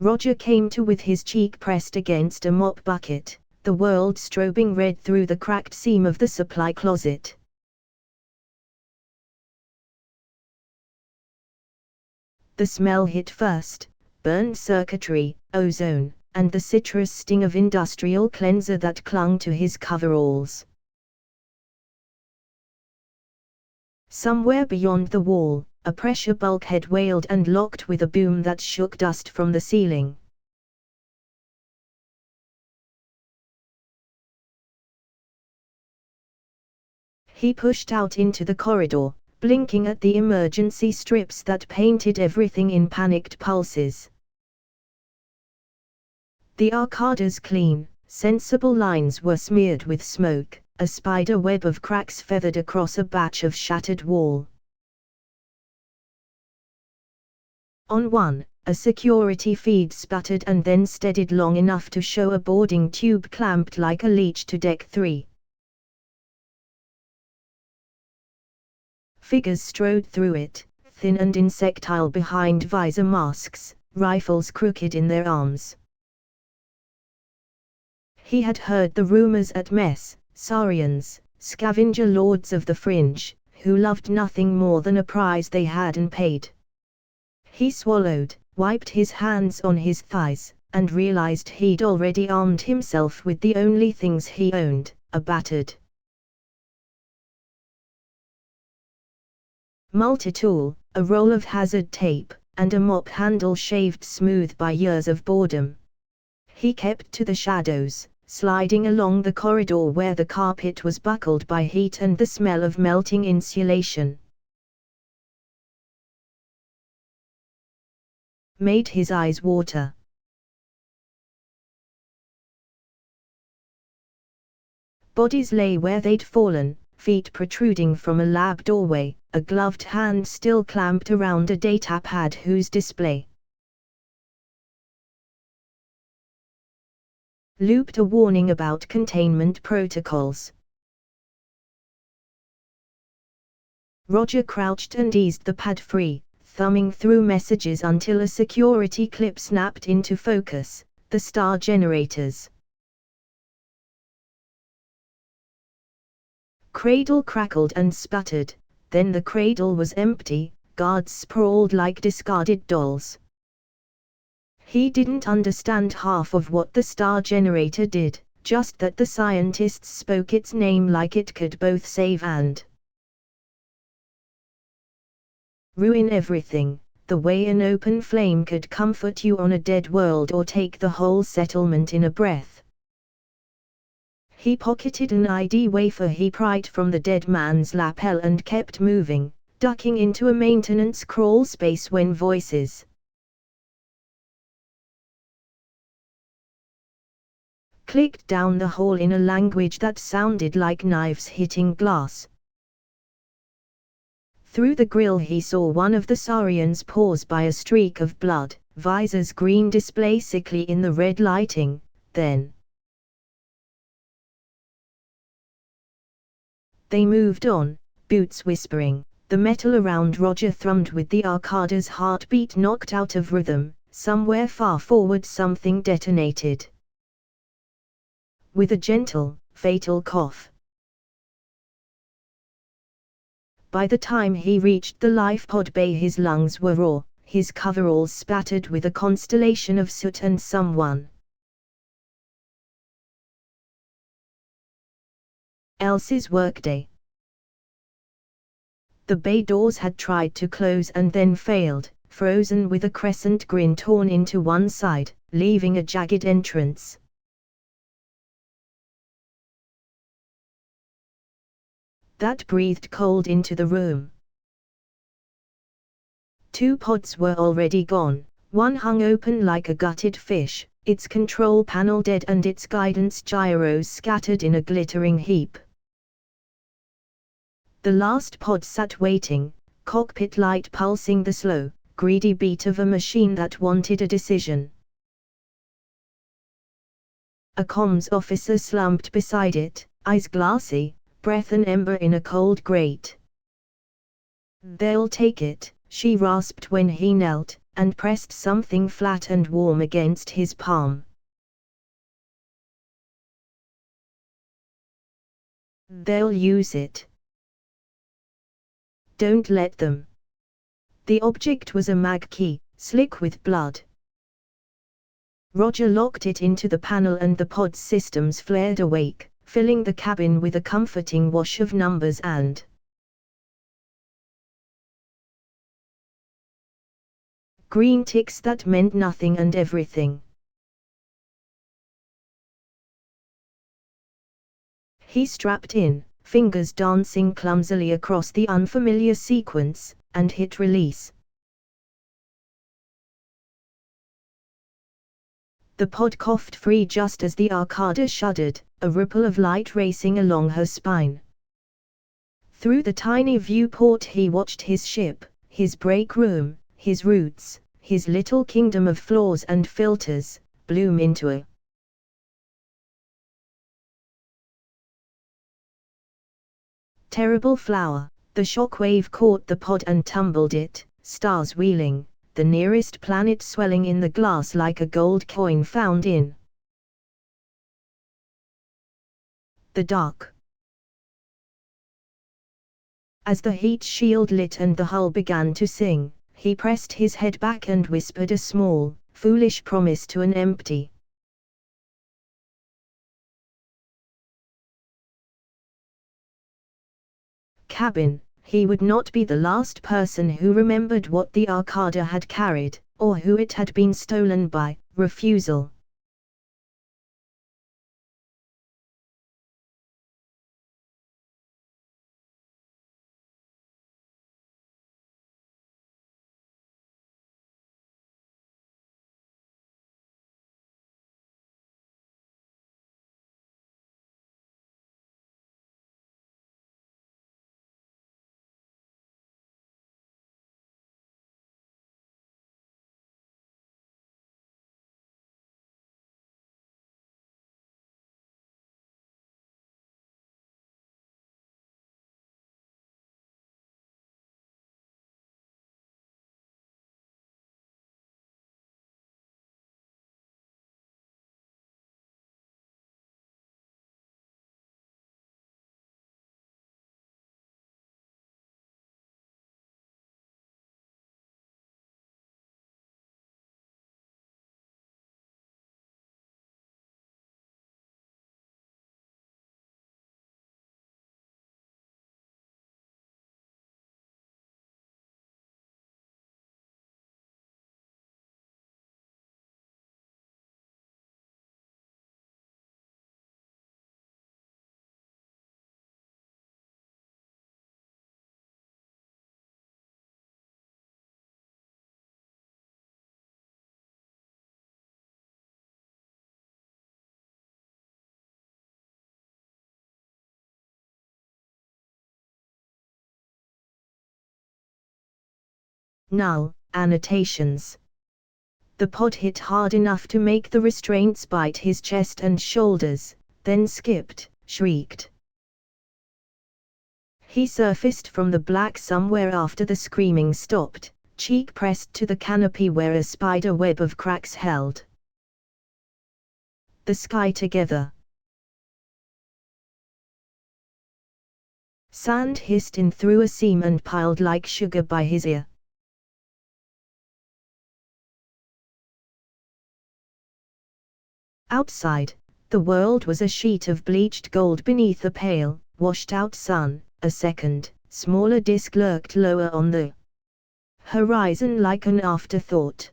Roger came to with his cheek pressed against a mop bucket, the world strobing red through the cracked seam of the supply closet. The smell hit first, burned circuitry, ozone, and the citrus sting of industrial cleanser that clung to his coveralls. Somewhere beyond the wall, a pressure bulkhead wailed and locked with a boom that shook dust from the ceiling. He pushed out into the corridor, blinking at the emergency strips that painted everything in panicked pulses. The arcade's clean, sensible lines were smeared with smoke, a spider web of cracks feathered across a batch of shattered wall. On one, a security feed sputtered and then steadied long enough to show a boarding tube clamped like a leech to deck 3. Figures strode through it, thin and insectile behind visor masks, rifles crooked in their arms. He had heard the rumors at mess, Saurians, scavenger lords of the fringe, who loved nothing more than a prize they hadn't paid. He swallowed, wiped his hands on his thighs, and realized he'd already armed himself with the only things he owned, a battered multi-tool, a roll of hazard tape, and a mop handle shaved smooth by years of boredom. He kept to the shadows, sliding along the corridor where the carpet was buckled by heat and the smell of melting insulation made his eyes water. Bodies lay where they'd fallen, feet protruding from a lab doorway, a gloved hand still clamped around a data pad whose display looped a warning about containment protocols. Roger crouched and eased the pad free, thumbing through messages until a security clip snapped into focus, the star generators. Cradle crackled and sputtered, then the cradle was empty, guards sprawled like discarded dolls. He didn't understand half of what the star generator did, just that the scientists spoke its name like it could both save and ruin everything, the way an open flame could comfort you on a dead world or take the whole settlement in a breath. He pocketed an ID wafer he pried from the dead man's lapel and kept moving, ducking into a maintenance crawl space when voices clicked down the hall in a language that sounded like knives hitting glass. Through the grill he saw one of the Saurians pause by a streak of blood, visor's green display sickly in the red lighting, then they moved on, boots whispering. The metal around Roger thrummed with the arcade's heartbeat knocked out of rhythm. Somewhere far forward something detonated with a gentle, fatal cough. By the time he reached the life pod bay his lungs were raw, his coveralls spattered with a constellation of soot and someone else's workday. The bay doors had tried to close and then failed, frozen with a crescent grin torn into one side, leaving a jagged entrance. That breathed cold into the room. 2 pods were already gone, one hung open like a gutted fish, its control panel dead and its guidance gyros scattered in a glittering heap. The last pod sat waiting, cockpit light pulsing the slow, greedy beat of a machine that wanted a decision. A comms officer slumped beside it, eyes glassy, breath an ember in a cold grate. "They'll take it," she rasped when he knelt, and pressed something flat and warm against his palm. "They'll use it. Don't let them." The object was a mag key, slick with blood. Roger locked it into the panel and the pod's systems flared awake, filling the cabin with a comforting wash of numbers and green ticks that meant nothing and everything. He strapped in, fingers dancing clumsily across the unfamiliar sequence, and hit release. The pod coughed free just as the Arcada shuddered, a ripple of light racing along her spine. Through the tiny viewport he watched his ship, his break room, his routes, his little kingdom of floors and filters, bloom into a terrible flower. The shockwave caught the pod and tumbled it, stars wheeling, the nearest planet swelling in the glass like a gold coin found in the dark. As the heat shield lit and the hull began to sing, he pressed his head back and whispered a small, foolish promise to an empty cabin. He would not be the last person who remembered what the Arcada had carried, or who it had been stolen by. Refusal. Null annotations. The pod hit hard enough to make the restraints bite his chest and shoulders, then skipped, shrieked. He surfaced from the black somewhere after the screaming stopped, cheek pressed to the canopy where a spider web of cracks held the sky together. Sand hissed in through a seam and piled like sugar by his ear. Outside, the world was a sheet of bleached gold beneath a pale, washed-out sun. A second, smaller disk lurked lower on the horizon like an afterthought.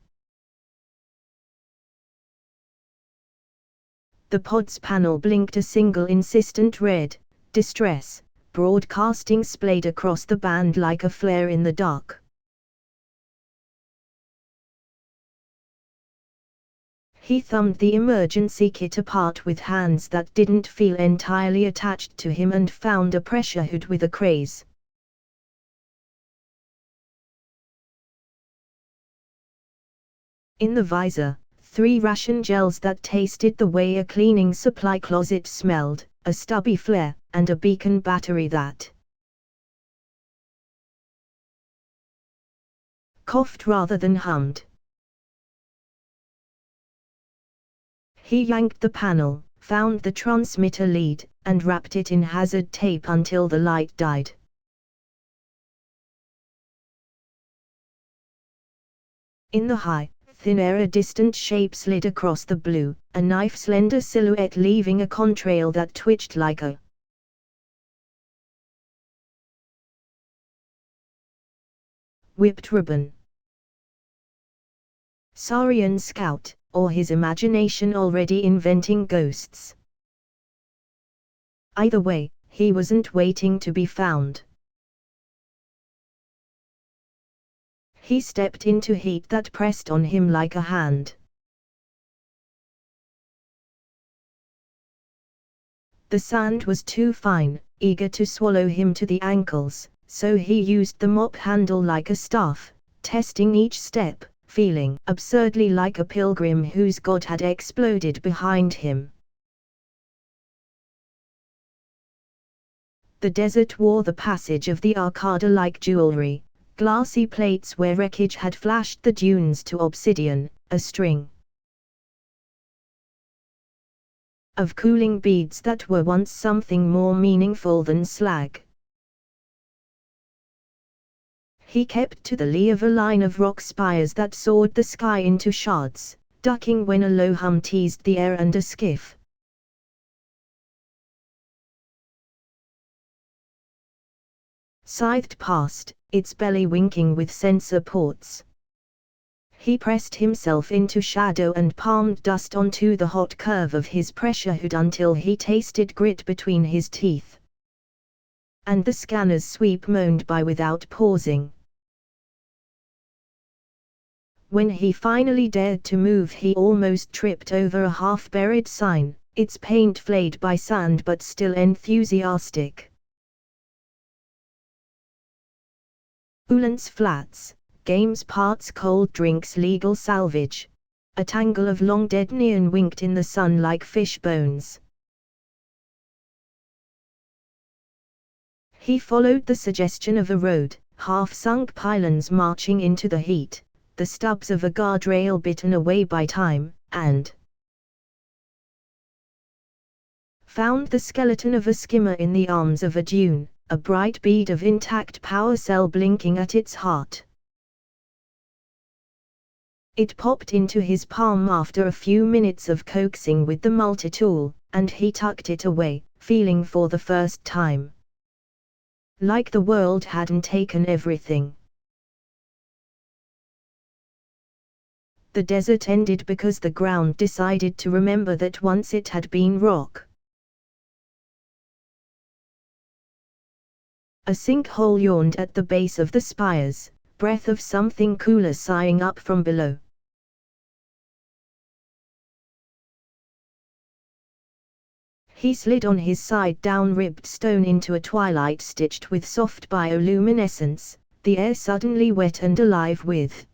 The pod's panel blinked a single insistent red, distress, broadcasting splayed across the band like a flare in the dark. He thumbed the emergency kit apart with hands that didn't feel entirely attached to him and found a pressure hood with a craze. In the visor, 3 ration gels that tasted the way a cleaning supply closet smelled, a stubby flare, and a beacon battery that coughed rather than hummed. He yanked the panel, found the transmitter lead, and wrapped it in hazard tape until the light died. In the high, thin air a distant shape slid across the blue, a knife-slender silhouette leaving a contrail that twitched like a whipped ribbon. Saurian scout, or his imagination already inventing ghosts. Either way, he wasn't waiting to be found. He stepped into heat that pressed on him like a hand. The sand was too fine, eager to swallow him to the ankles, so he used the mop handle like a staff, testing each step, feeling absurdly like a pilgrim whose god had exploded behind him. The desert wore the passage of the Arcada like jewelry, glassy plates where wreckage had flashed the dunes to obsidian, a string of cooling beads that were once something more meaningful than slag. He kept to the lee of a line of rock spires that soared the sky into shards, ducking when a low hum teased the air and a skiff scythed past, its belly winking with sensor ports. He pressed himself into shadow and palmed dust onto the hot curve of his pressure hood until he tasted grit between his teeth. And the scanner's sweep moaned by without pausing. When he finally dared to move, he almost tripped over a half-buried sign, its paint flayed by sand but still enthusiastic. Uhlans Flats, games, parts, cold drinks, legal salvage. A tangle of long dead neon winked in the sun like fish bones. He followed the suggestion of a road, half-sunk pylons marching into the heat, the stubs of a guardrail bitten away by time, and found the skeleton of a skimmer in the arms of a dune, a bright bead of intact power cell blinking at its heart. It popped into his palm after a few minutes of coaxing with the multi-tool, and he tucked it away, feeling for the first time like the world hadn't taken everything. The desert ended because the ground decided to remember that once it had been rock. A sinkhole yawned at the base of the spires, breath of something cooler sighing up from below. He slid on his side down ribbed stone into a twilight stitched with soft bioluminescence, the air suddenly wet and alive with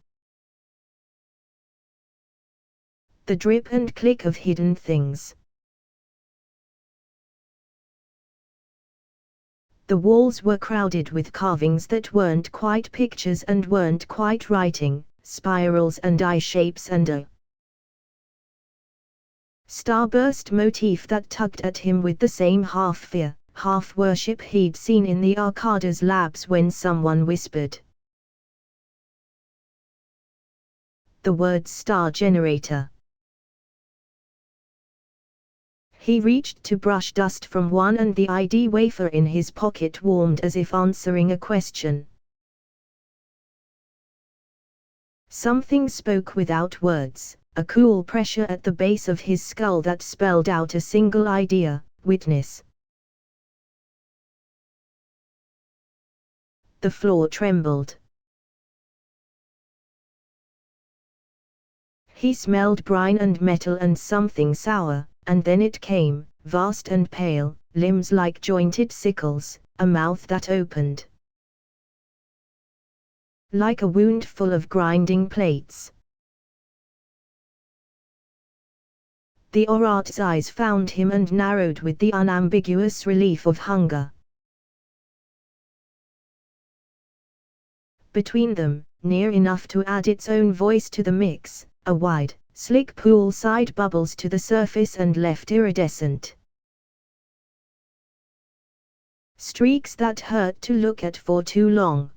the drip and click of hidden things. The walls were crowded with carvings that weren't quite pictures and weren't quite writing, spirals and eye shapes and a starburst motif that tugged at him with the same half-fear, half-worship he'd seen in the Arcada's labs when someone whispered the word star generator. He reached to brush dust from one, and the ID wafer in his pocket warmed as if answering a question. Something spoke without words, a cool pressure at the base of his skull that spelled out a single idea: witness. The floor trembled. He smelled brine and metal and something sour, and then it came, vast and pale, limbs like jointed sickles, a mouth that opened like a wound full of grinding plates. The Orat's eyes found him and narrowed with the unambiguous relief of hunger. Between them, near enough to add its own voice to the mix, a wide, slick poolside bubbles to the surface and left iridescent streaks that hurt to look at for too long.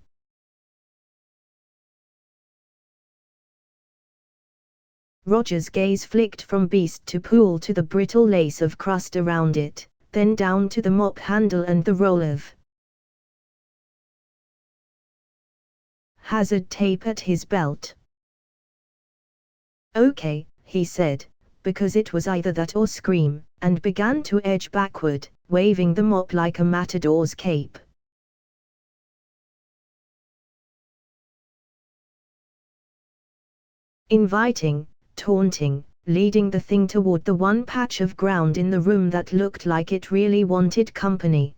Roger's gaze flicked from beast to pool to the brittle lace of crust around it, then down to the mop handle and the roll of hazard tape at his belt. "Okay," he said, because it was either that or scream, and began to edge backward, waving the mop like a matador's cape. Inviting, taunting, leading the thing toward the one patch of ground in the room that looked like it really wanted company.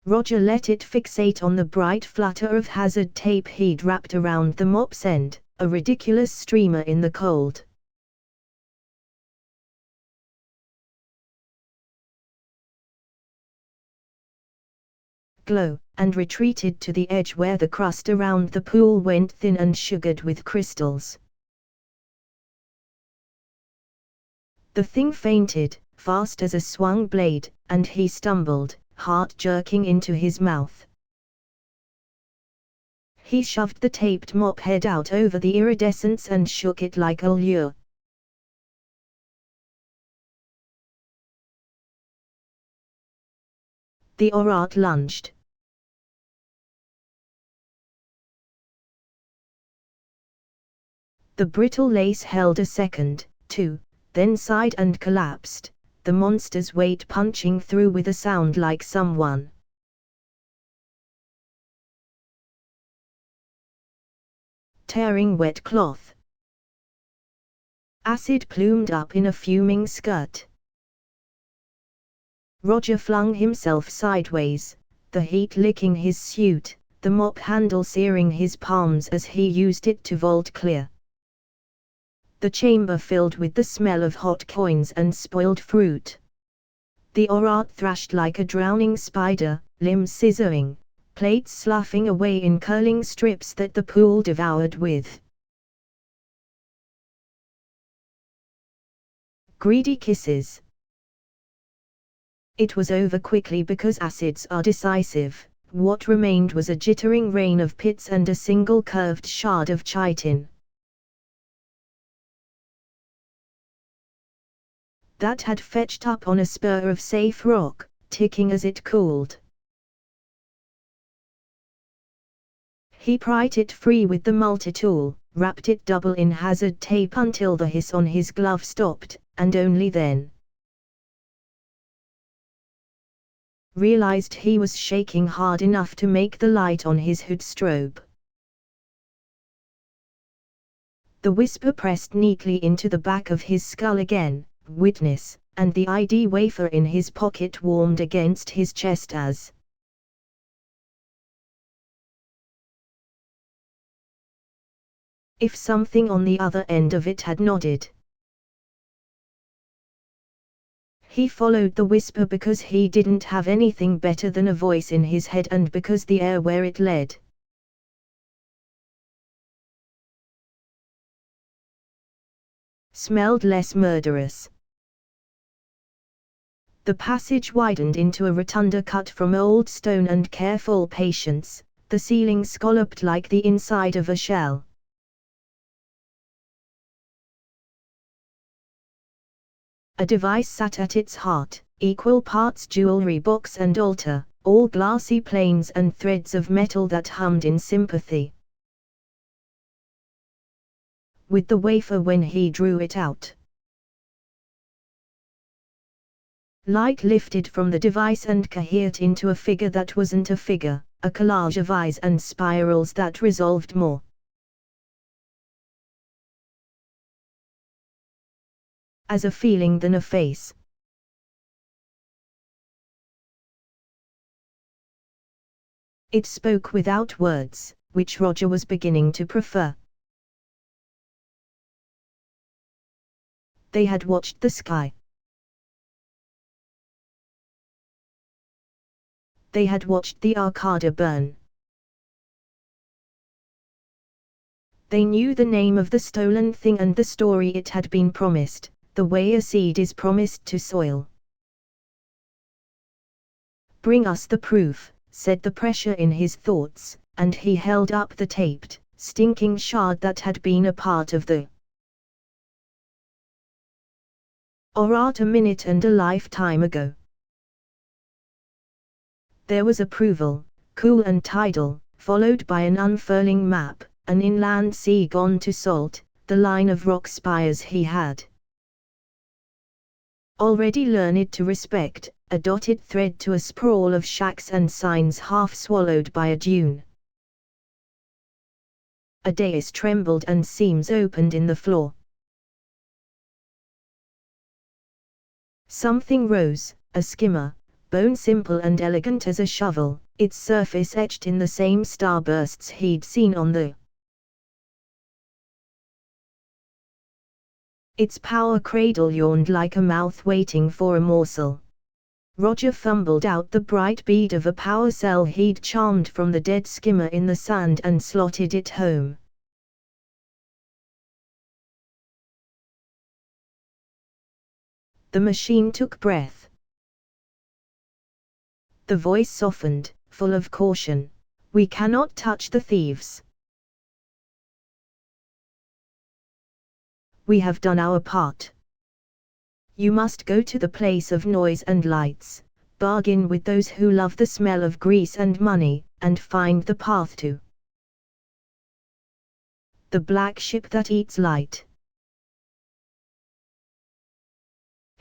Roger let it fixate on the bright flutter of hazard tape he'd wrapped around the mop's end, a ridiculous streamer in the cold glow, and retreated to the edge where the crust around the pool went thin and sugared with crystals. The thing fainted, fast as a swung blade, and he stumbled, heart jerking into his mouth. He shoved the taped mop head out over the iridescence and shook it like a lure. The orat lunged. The brittle lace held a second, two, then sighed and collapsed, the monster's weight punching through with a sound like someone tearing wet cloth. Acid plumed up in a fuming skirt. Roger flung himself sideways, the heat licking his suit, the mop handle searing his palms as he used it to vault clear. The chamber filled with the smell of hot coins and spoiled fruit. The orat thrashed like a drowning spider, limbs scissoring, plates sloughing away in curling strips that the pool devoured with greedy kisses. It was over quickly because acids are decisive. What remained was a jittering rain of pits and a single curved shard of chitin that had fetched up on a spur of safe rock, ticking as it cooled. He pried it free with the multi-tool, wrapped it double in hazard tape until the hiss on his glove stopped, and only then realized he was shaking hard enough to make the light on his hood strobe. The whisper pressed neatly into the back of his skull again, witness, and the ID wafer in his pocket warmed against his chest as if something on the other end of it had nodded. He followed the whisper because he didn't have anything better than a voice in his head and because the air where it led smelled less murderous. The passage widened into a rotunda cut from old stone and careful patience, the ceiling scalloped like the inside of a shell. A device sat at its heart, equal parts jewelry box and altar, all glassy planes and threads of metal that hummed in sympathy with the wafer when he drew it out. Light lifted from the device and cohered into a figure that wasn't a figure, a collage of eyes and spirals that resolved more as a feeling than a face. It spoke without words, which Roger was beginning to prefer. They had watched the sky. They had watched the Arcada burn. They knew the name of the stolen thing and the story it had been promised, the way a seed is promised to soil. "Bring us the proof," said the pressure in his thoughts, and he held up the taped, stinking shard that had been a part of the art a minute and a lifetime ago. There was approval, cool and tidal, followed by an unfurling map, an inland sea gone to salt, the line of rock spires he had already learned to respect, a dotted thread to a sprawl of shacks and signs half swallowed by a dune. A dais trembled and seams opened in the floor. Something rose, a skimmer, bone simple and elegant as a shovel, its surface etched in the same starbursts he'd seen on the its power cradle yawned like a mouth waiting for a morsel. Roger fumbled out the bright bead of a power cell he'd charmed from the dead skimmer in the sand and slotted it home. The machine took breath. The voice softened, full of caution. "We cannot touch the thieves. We have done our part. You must go to the place of noise and lights, bargain with those who love the smell of grease and money, and find the path to the black ship that eats light."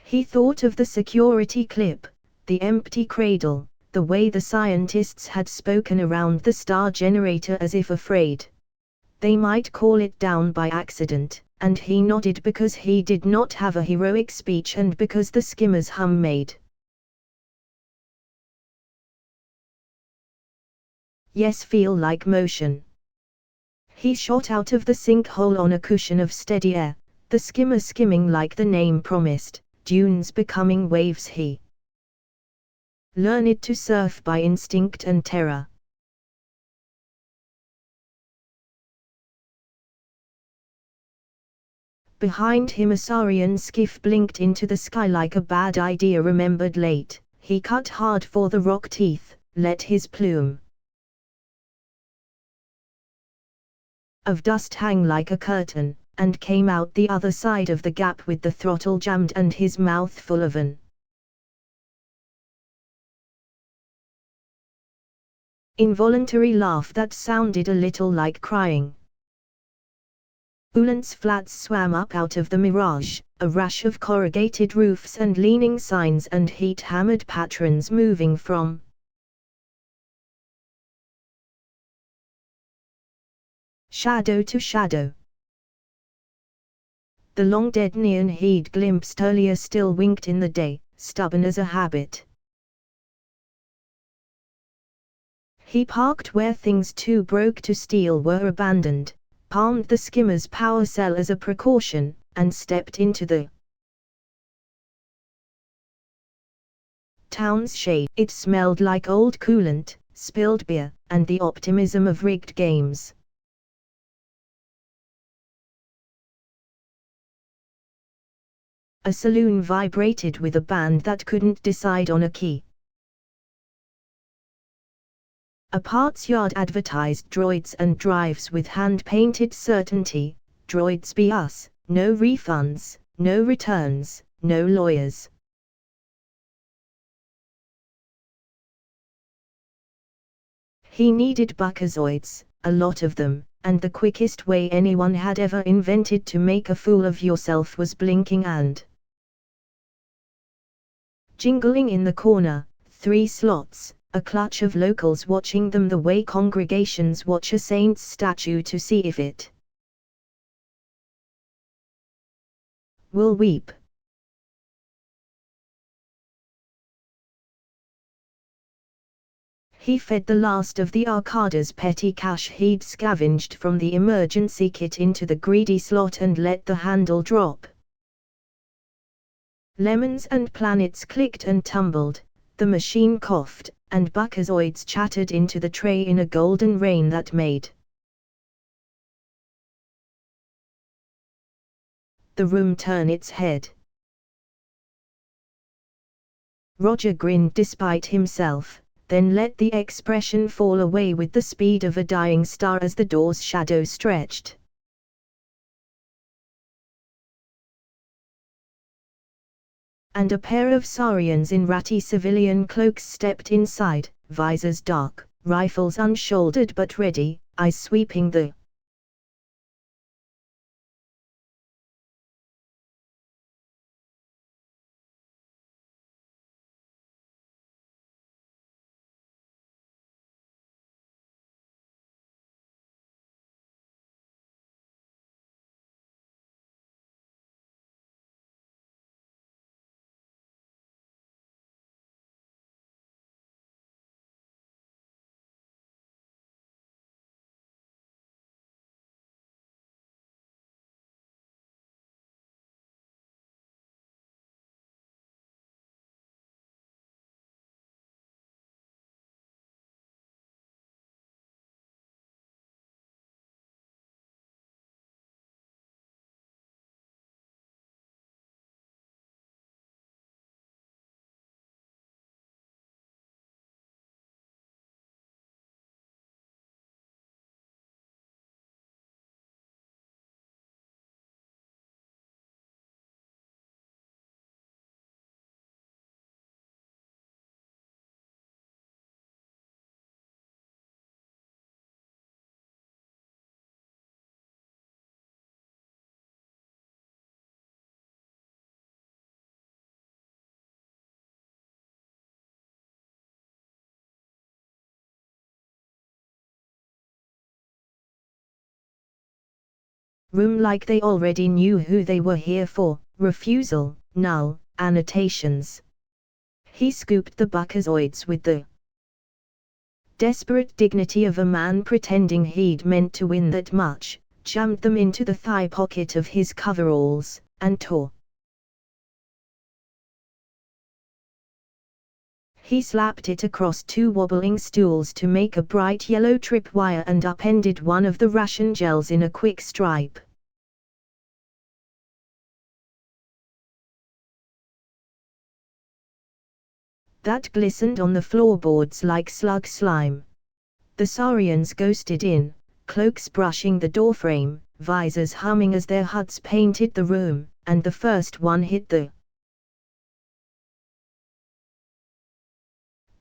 He thought of the security clip, the empty cradle, the way the scientists had spoken around the star generator as if afraid they might call it down by accident, and he nodded because he did not have a heroic speech and because the skimmer's hum made yes feel like motion. He shot out of the sinkhole on a cushion of steady air, the skimmer skimming like the name promised, dunes becoming waves he learned to surf by instinct and terror. Behind him a saurian skiff blinked into the sky like a bad idea remembered late. He cut hard for the rock teeth, let his plume of dust hang like a curtain, and came out the other side of the gap with the throttle jammed and his mouth full of an involuntary laugh that sounded a little like crying. Ulan's flats swam up out of the mirage, a rash of corrugated roofs and leaning signs and heat-hammered patrons moving from shadow to shadow. The long-dead neon he'd glimpsed earlier still winked in the day, stubborn as a habit. He parked where things too broke to steal were abandoned, palmed the skimmer's power cell as a precaution, and stepped into the town's shade. It smelled like old coolant, spilled beer, and the optimism of rigged games. A saloon vibrated with a band that couldn't decide on a key. A parts yard advertised droids and drives with hand-painted certainty, "Droids be us, no refunds, no returns, no lawyers." He needed Buckazoids, a lot of them, and the quickest way anyone had ever invented to make a fool of yourself was blinking and jingling in the corner, 3 slots, a clutch of locals watching them the way congregations watch a saint's statue to see if it will weep. He fed the last of the Arcada's petty cash he'd scavenged from the emergency kit into the greedy slot and let the handle drop. Lemons and planets clicked and tumbled, the machine coughed, and Buckazoids chattered into the tray in a golden rain that made the room turn its head. Roger grinned despite himself, then let the expression fall away with the speed of a dying star as the door's shadow stretched. And a pair of Saurians in ratty civilian cloaks stepped inside, visors dark, rifles unshouldered but ready, eyes sweeping the room like they already knew who they were here for, refusal, null, annotations. He scooped the Buckazoids with the desperate dignity of a man pretending he'd meant to win that much, jammed them into the thigh pocket of his coveralls, and tore. He slapped it across 2 wobbling stools to make a bright yellow tripwire and upended one of the ration gels in a quick stripe. That glistened on the floorboards like slug slime. The Saurians ghosted in, cloaks brushing the doorframe, visors humming as their HUDs painted the room, and the first one hit the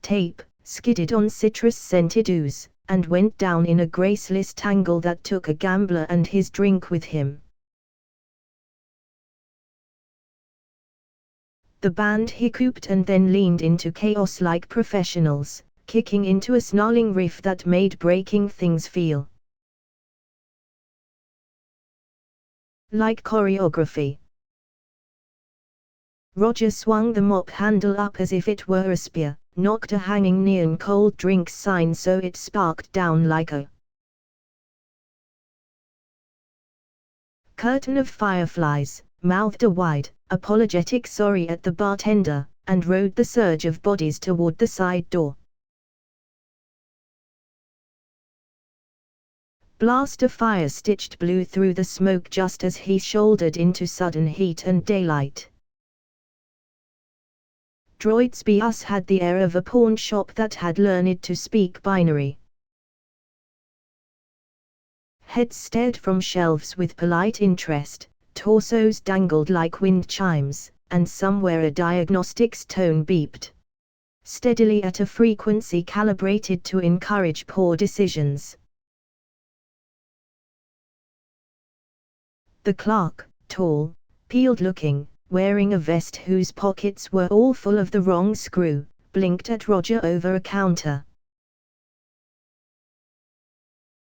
tape, skidded on citrus-scented ooze, and went down in a graceless tangle that took a gambler and his drink with him. The band hiccuped and then leaned into chaos like professionals, kicking into a snarling riff that made breaking things feel like choreography. Roger swung the mop handle up as if it were a spear, knocked a hanging neon cold drinks sign so it sparked down like a curtain of fireflies, mouthed a wide, apologetic sorry at the bartender, and rode the surge of bodies toward the side door. Blast of fire stitched blue through the smoke just as he shouldered into sudden heat and daylight. Droid's BS had the air of a pawn shop that had learned to speak binary. Heads stared from shelves with polite interest, torsos dangled like wind chimes, and somewhere a diagnostics tone beeped steadily at a frequency calibrated to encourage poor decisions. The clerk, tall, peeled-looking, wearing a vest whose pockets were all full of the wrong screw, blinked at Roger over a counter.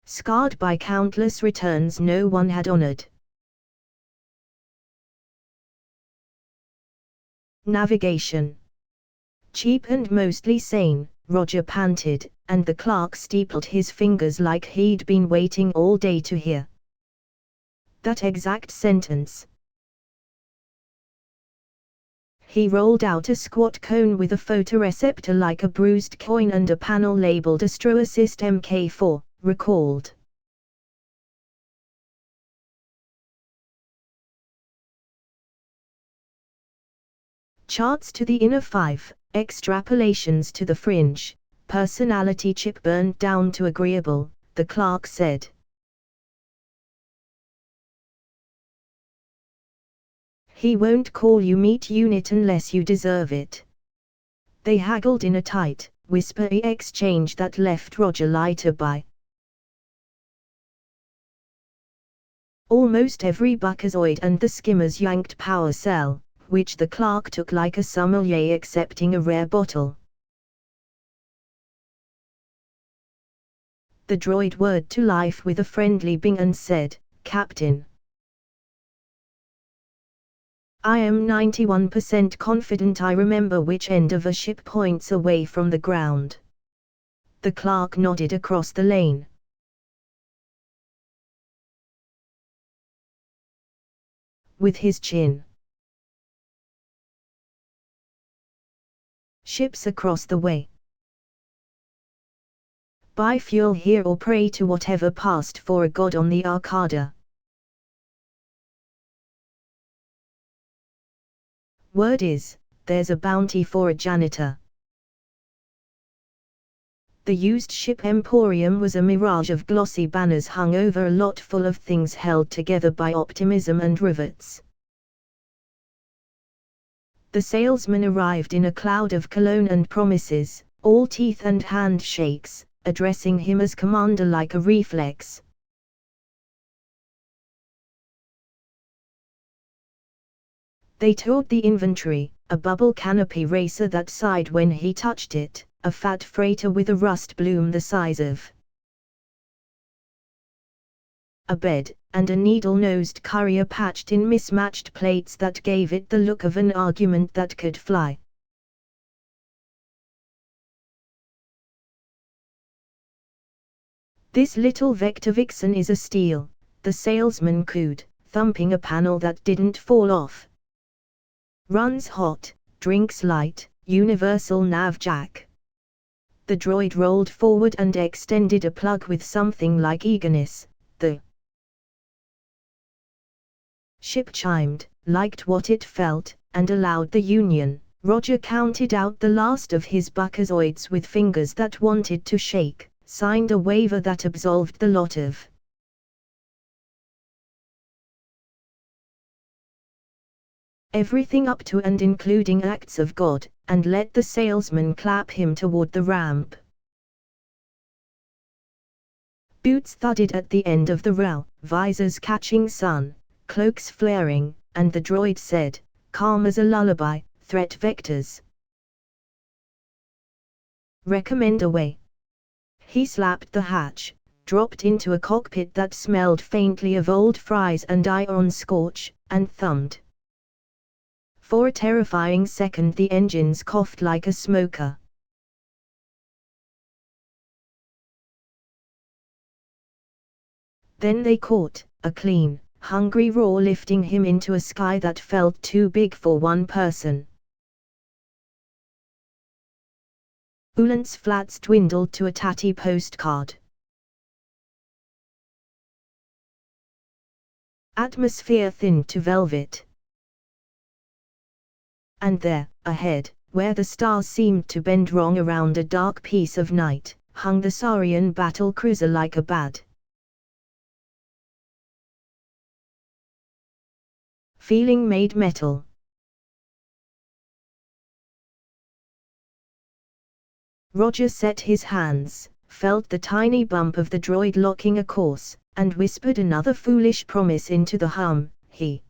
Scarred by countless returns no one had honored. Navigation. Cheap and mostly sane, Roger panted, and the clerk steepled his fingers like he'd been waiting all day to hear that exact sentence. He rolled out a squat cone with a photoreceptor like a bruised coin and a panel labeled Astro Assist MK4, recalled. Charts to the inner 5, extrapolations to the fringe, personality chip burned down to agreeable, the clerk said. He won't call you meat unit unless you deserve it. They haggled in a tight, whispery exchange that left Roger lighter by almost every buckazoid and the skimmer's yanked power cell, which the clerk took like a sommelier accepting a rare bottle. The droid whirred to life with a friendly bing and said, "Captain, I am 91% confident I remember which end of a ship points away from the ground." The clerk nodded across the lane. With his chin. Ships across the way. Buy fuel here or pray to whatever passed for a god on the Arcada. Word is, there's a bounty for a janitor. The used ship emporium was a mirage of glossy banners hung over a lot full of things held together by optimism and rivets. The salesman arrived in a cloud of cologne and promises, all teeth and handshakes, addressing him as commander like a reflex. They toured the inventory, a bubble canopy racer that sighed when he touched it, a fat freighter with a rust bloom the size of a bed, and a needle-nosed courier patched in mismatched plates that gave it the look of an argument that could fly. "This little Vector Vixen is a steal," the salesman cooed, thumping a panel that didn't fall off. "Runs hot, drinks light, universal nav jack." The droid rolled forward and extended a plug with something like eagerness. The ship chimed, liked what it felt, and allowed the union. Roger counted out the last of his buckazoids with fingers that wanted to shake, signed a waiver that absolved the lot of everything up to and including acts of God, and let the salesman clap him toward the ramp. Boots thudded at the end of the rail, visors catching sun, cloaks flaring, and the droid said, calm as a lullaby, "Threat vectors. Recommend away." He slapped the hatch, dropped into a cockpit that smelled faintly of old fries and iron scorch, and thumbed. For a terrifying second the engines coughed like a smoker. Then they caught a clean, hungry roar lifting him into a sky that felt too big for one person. Ulan's flats dwindled to a tatty postcard. Atmosphere thinned to velvet. And there, ahead, Where the stars seemed to bend wrong around a dark piece of night, hung the Saurian battle cruiser like a bat. Feeling made metal. Roger set his hands, felt the tiny bump of the droid locking a course, and whispered another foolish promise into the hum. He